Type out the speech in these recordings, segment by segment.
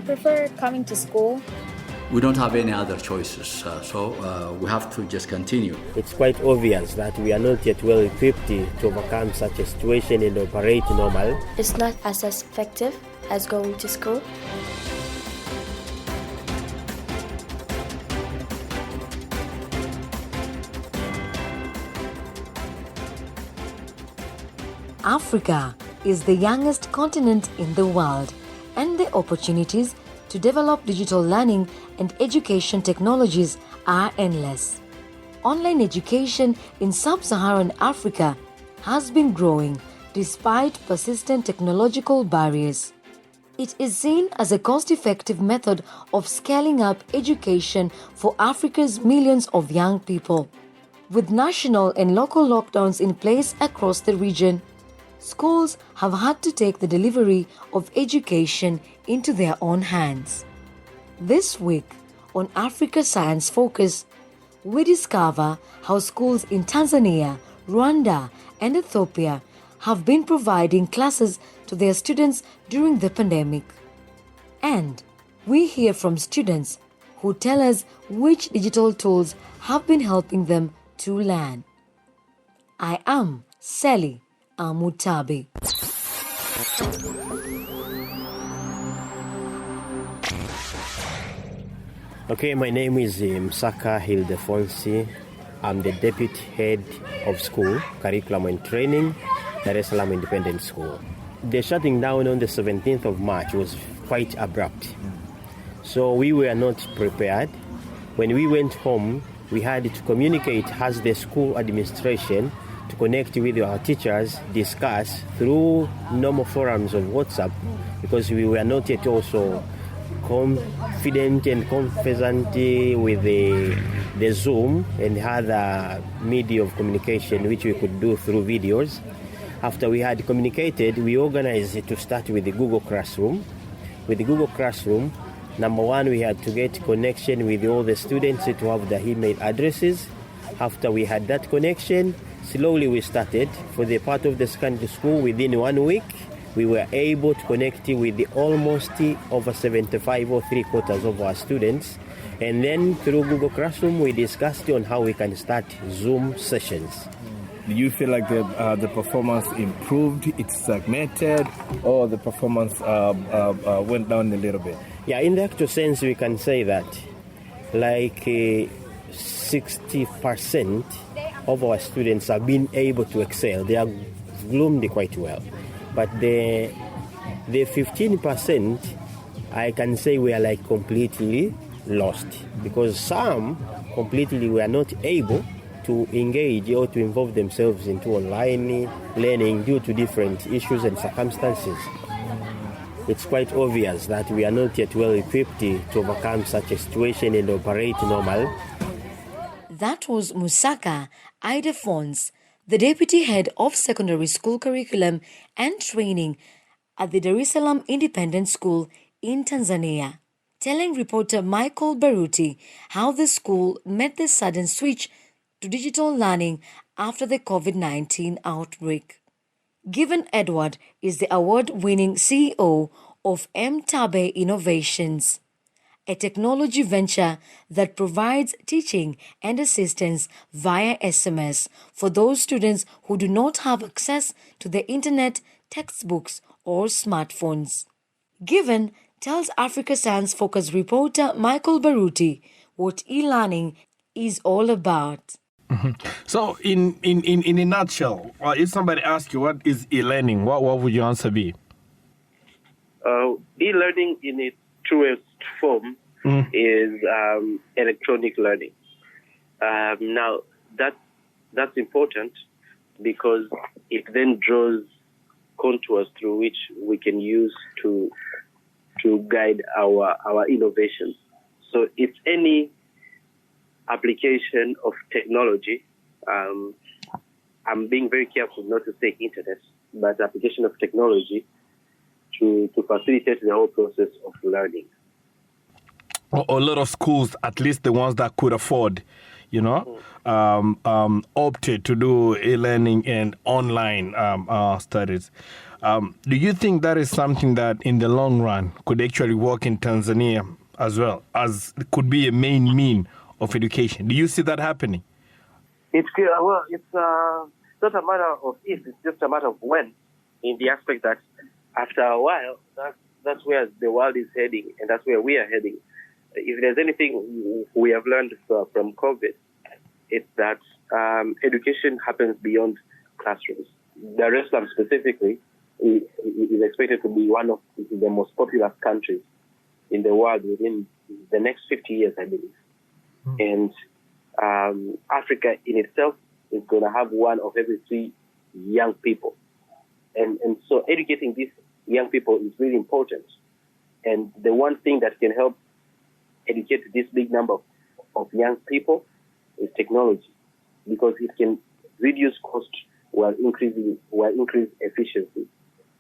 I prefer coming to school. We don't have any other choices, so we have to just continue. It's quite obvious that we are not yet well equipped to overcome such a situation and operate normal. It's not as effective as going to school. Africa is the youngest continent in the world, and the opportunities to develop digital learning and education technologies are endless. Online education in sub-Saharan Africa has been growing despite persistent technological barriers. It is seen as a cost-effective method of scaling up education for Africa's millions of young people. With national and local lockdowns in place across the region, schools have had to take the delivery of education into their own hands. This week on Africa Science Focus, we discover how schools in Tanzania, Rwanda and Ethiopia have been providing classes to their students during the pandemic. And we hear from students who tell us which digital tools have been helping them to learn. I am Selly. Amutabi. Okay, my name is Msaka Hildefonsi. I'm the Deputy Head of School, Curriculum and Training, Dar es Salaam Independent School. The shutting down on the 17th of March was quite abrupt. So we were not prepared. When we went home, we had to communicate as the school administration to connect with our teachers, discuss through normal forums of WhatsApp, because we were not yet also confident and confident with the Zoom and other media of communication which we could do through videos. After we had communicated, we organized it to start with the Google Classroom. With the Google Classroom, number one, we had to get connection with all the students to have their email addresses. After we had that connection, slowly we started. For the part of the secondary school, within 1 week, we were able to connect with the almost over 75 or 3/4 of our students. And then through Google Classroom, we discussed on how we can start Zoom sessions. Do you feel like the performance improved, it stagnated, or the performance went down a little bit? Yeah, in the actual sense, we can say that like 60% of our students have been able to excel. They have bloomed quite well. But the 15%, I can say we are like completely lost, because some completely were not able to engage or to involve themselves into online learning due to different issues and circumstances. It's quite obvious that we are not yet well equipped to overcome such a situation and operate normal. That was Musaka Idefons, the Deputy Head of Secondary School Curriculum and Training at the Dar es Salaam Independent School in Tanzania, telling reporter Michael Baruti how the school made the sudden switch to digital learning after the COVID-19 outbreak. Given Edward is the award-winning CEO of Mtabe Innovations, a technology venture that provides teaching and assistance via SMS for those students who do not have access to the internet, textbooks, or smartphones. Given tells Africa Science Focus reporter Michael Baruti what e-learning is all about. Mm-hmm. So, in a nutshell, if somebody asks you what is e-learning, what would your answer be? E-learning in its truest form is electronic learning. Now, that's important because it then draws contours through which we can use to guide our innovations. So it's any application of technology. I'm being very careful not to say internet, but application of technology to facilitate the whole process of learning. A lot of schools, at least the ones that could afford, opted to do e-learning and online studies. Do you think that is something that in the long run could actually work in Tanzania as well, as it could be a main mean of education? Do you see that happening? It's not a matter of if, it's just a matter of when, in the aspect that after a while, that's where the world is heading, and that's where we are heading. If there's anything we have learned from COVID, it's that education happens beyond classrooms. Dar es Salaam specifically is expected to be one of the most populous countries in the world within the next 50 years, I believe. And Africa in itself is going to have one of every 3 young people. And so educating these young people is really important. And the one thing that can help educate this big number of young people is technology, because it can reduce cost while increase efficiency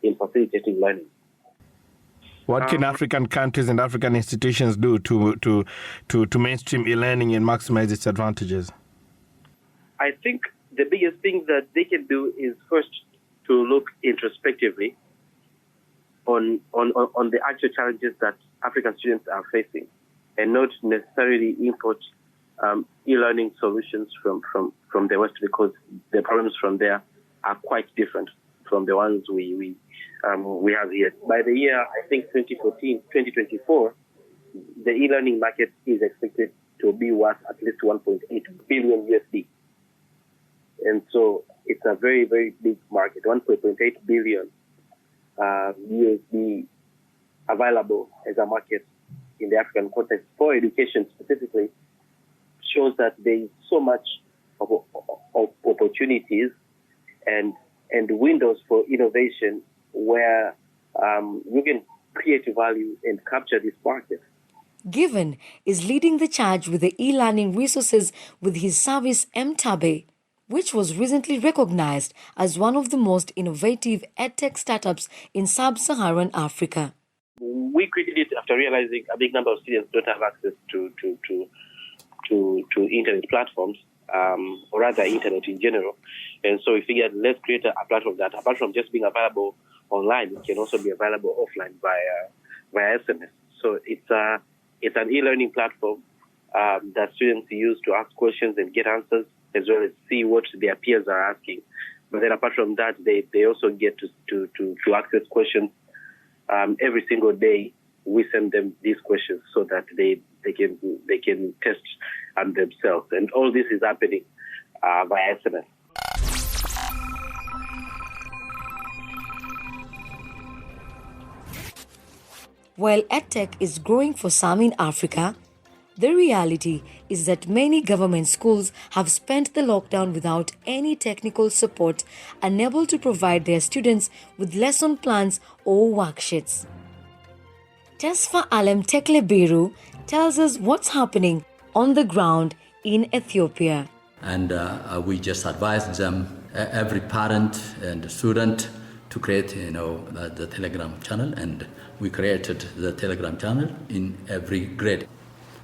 in facilitating learning. What can African countries and African institutions do to mainstream e-learning and maximize its advantages? I think the biggest thing that they can do is first to look introspectively on the actual challenges that African students are facing, and not necessarily import e-learning solutions from the West, because the problems from there are quite different from the ones we have here. By the year, I think 2024, the e-learning market is expected to be worth at least 1.8 billion USD. And so it's a very, very big market, 1.8 billion USD available as a market in the African context for education specifically, shows that there is so much of opportunities and windows for innovation where you can create value and capture this market. Given is leading the charge with the e-learning resources with his service Mtabe, which was recently recognized as one of the most innovative edtech startups in sub-Saharan Africa. We created it after realizing a big number of students don't have access to internet platforms, or rather internet in general. And so we figured, let's create a platform that, apart from just being available online, it can also be available offline via SMS. So it's an e-learning platform that students use to ask questions and get answers, as well as see what their peers are asking. But then apart from that, they also get to access questions every single day. We send them these questions so that they can test themselves. And all this is happening via SMS. While edtech is growing for some in Africa, the reality is that many government schools have spent the lockdown without any technical support, unable to provide their students with lesson plans or worksheets. Tesfa Alem Teklebiru tells us what's happening on the ground in Ethiopia. And we just advise them, every parent and student, to create, the Telegram channel, and we created the Telegram channel in every grade.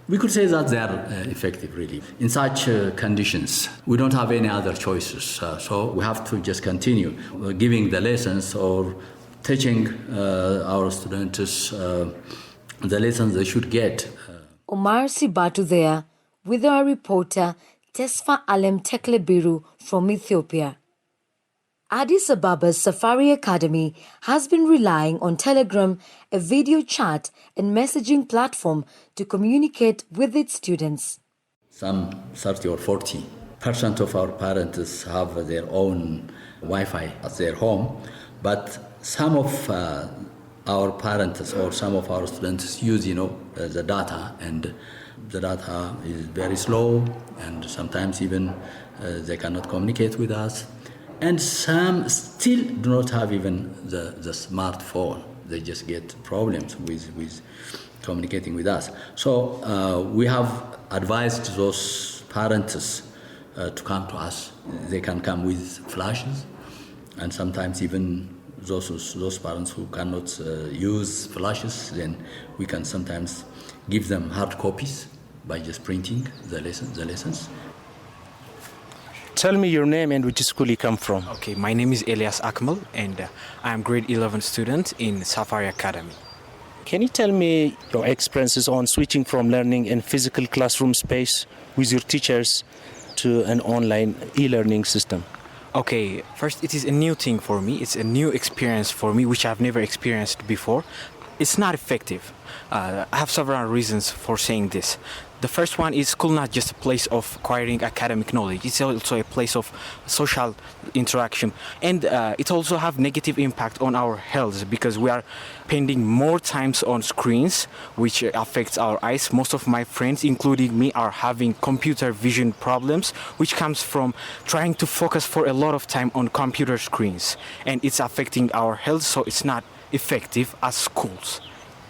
We could say that they are effective, really. In such conditions, we don't have any other choices, so we have to just continue giving the lessons or teaching our students the lessons they should get. Omar Sibatu there with our reporter Tesfa Alem Teklebiru from Ethiopia. Addis Ababa's Safari Academy has been relying on Telegram, a video chat and messaging platform, to communicate with its students. Some 30 or 40% of our parents have their own Wi-Fi at their home, but some of our parents or some of our students use, the data, and the data is very slow, and sometimes even they cannot communicate with us. And some still do not have even the smartphone. They just get problems with communicating with us. So we have advised those parents to come to us. They can come with flashes, and sometimes even those parents who cannot use flashes, then we can sometimes give them hard copies by just printing the lessons. tell me your name and which school you come from. Okay, my name is Elias Akmal, and I am grade 11 student in Safari Academy. Can you tell me your experiences on switching from learning in physical classroom space with your teachers to an online e-learning system? Okay, first, it is a new thing for me. It's a new experience for me, which I've never experienced before. It's not effective. I have several reasons for saying this. The first one is school not just a place of acquiring academic knowledge. It's also a place of social interaction. And it also have negative impact on our health because we are spending more times on screens, which affects our eyes. Most of my friends, including me, are having computer vision problems, which comes from trying to focus for a lot of time on computer screens. And it's affecting our health, so it's not effective as schools.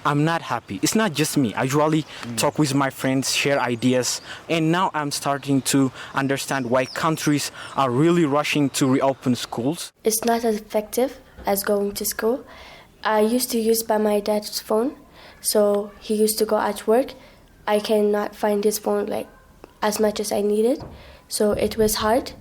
I'm not happy. It's not just me. I usually talk with my friends, share ideas, and now I'm starting to understand why countries are really rushing to reopen schools. It's not as effective as going to school. I used to use by my dad's phone, so he used to go at work. I cannot find his phone like as much as I needed, so it was hard.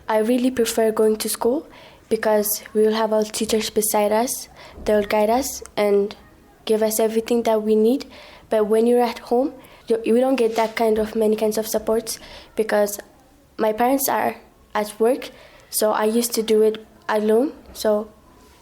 I really prefer going to school because we will have our teachers beside us. They'll guide us and give us everything that we need. But when you're at home, we don't get that many kinds of supports because my parents are at work, so I used to do it alone. So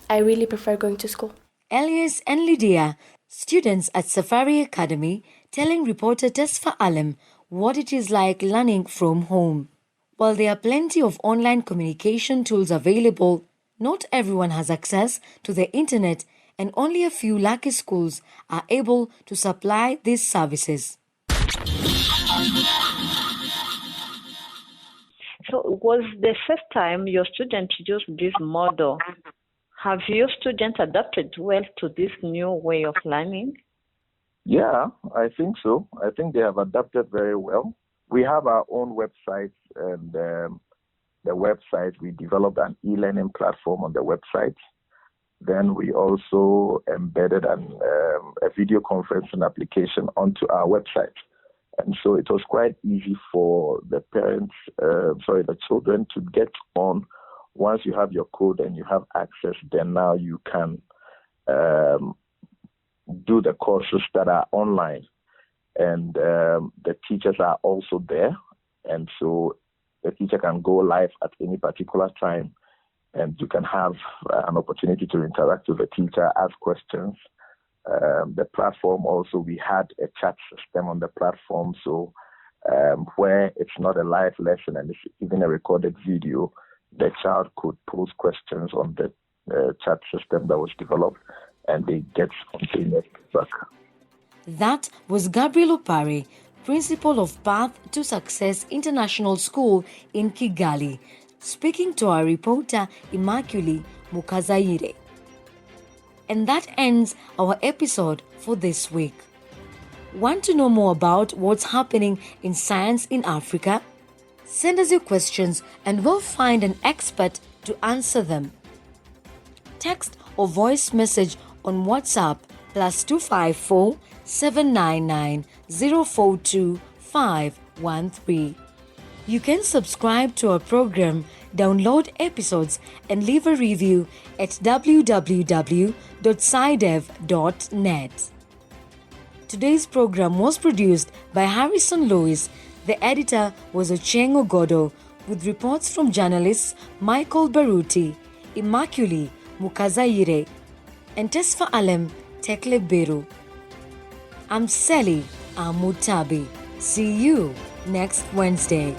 I really prefer going to school. Elias and Lydia, students at Safari Academy, telling reporter Tesfa Alem what it is like learning from home. While there are plenty of online communication tools available, not everyone has access to the internet, and only a few lucky schools are able to supply these services. So it was the first time your students used this model. Have your students adapted well to this new way of learning? Yeah, I think so. I think they have adapted very well. We have our own website, and the website, we developed an e-learning platform on the website. Then we also embedded a video conferencing application onto our website. And so it was quite easy for the the children to get on. Once you have your code and you have access, then now you can do the courses that are online. And the teachers are also there. And so the teacher can go live at any particular time. And you can have an opportunity to interact with the teacher, ask questions. The platform also, we had a chat system on the platform, so where it's not a live lesson and it's even a recorded video, the child could pose questions on the chat system that was developed, and they get spontaneous feedback. That was Gabriel Opare, principal of Path to Success International School in Kigali, speaking to our reporter Immaculée Mukazaire. And that ends our episode for this week. Want to know more about what's happening in science in Africa? Send us your questions and we'll find an expert to answer them. Text or voice message on WhatsApp +254 799 042 513. You can subscribe to our program, download episodes, and leave a review at www.scidev.net. Today's program was produced by Harrison Lewis. The editor was Ocheng Ogodo, with reports from journalists Michael Baruti, Immaculée Mukazaire, and Tesfa Alem Tekleberu. I'm Selly Amutabi. See you next Wednesday.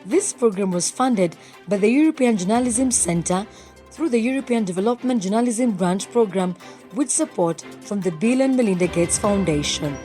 This program was funded by the European Journalism Centre through the European Development Journalism Grant Programme with support from the Bill and Melinda Gates Foundation.